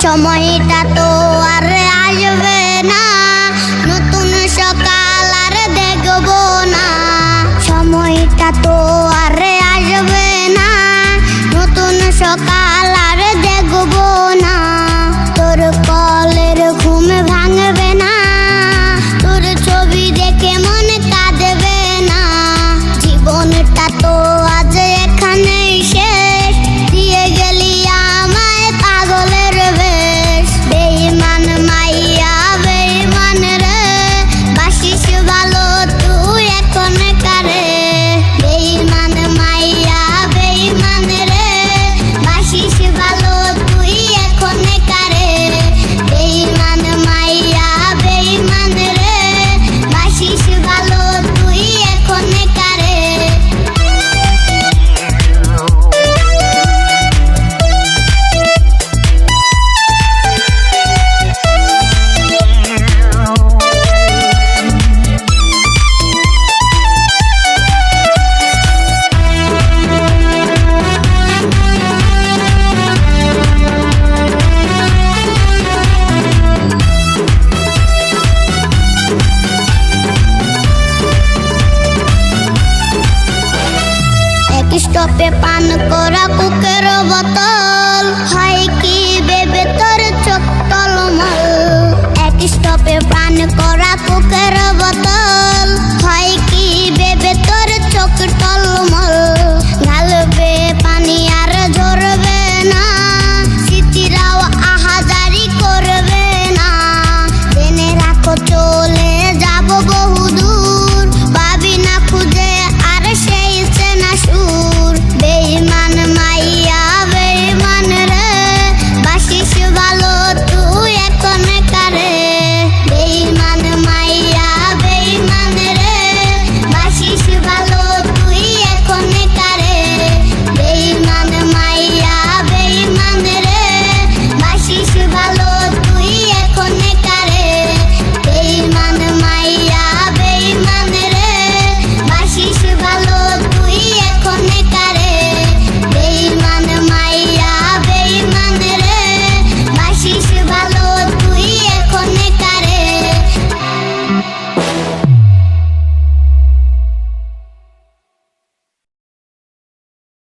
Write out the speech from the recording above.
সময়টা তো আর আসবে না, নতুন সকাল আর দেখবো না। সময়টা তো আর আসবে না, নতুন সকাল আর দেখবো না। তোর কলের ঘুম ভাঙবে না, তোর ছবি দেখে মনে কাঁদবে না। জীবনটা তো আজ এখানেই শেষ, দিয়ে গেলি আমায় পাগলের বেশ। বেঈমান মাইয়া বেঈমান রে, বাসিস ভালো তুই এখন কারে। বেঈমান মাইয়া বেঈমান রে, বাসিস ভালো তুই এখন কারে। বেঈমান মাইয়া বেঈমান রে, বাসিস ভালো তুই এখন কারে। এক স্টপে পান করা কুকের বোতল,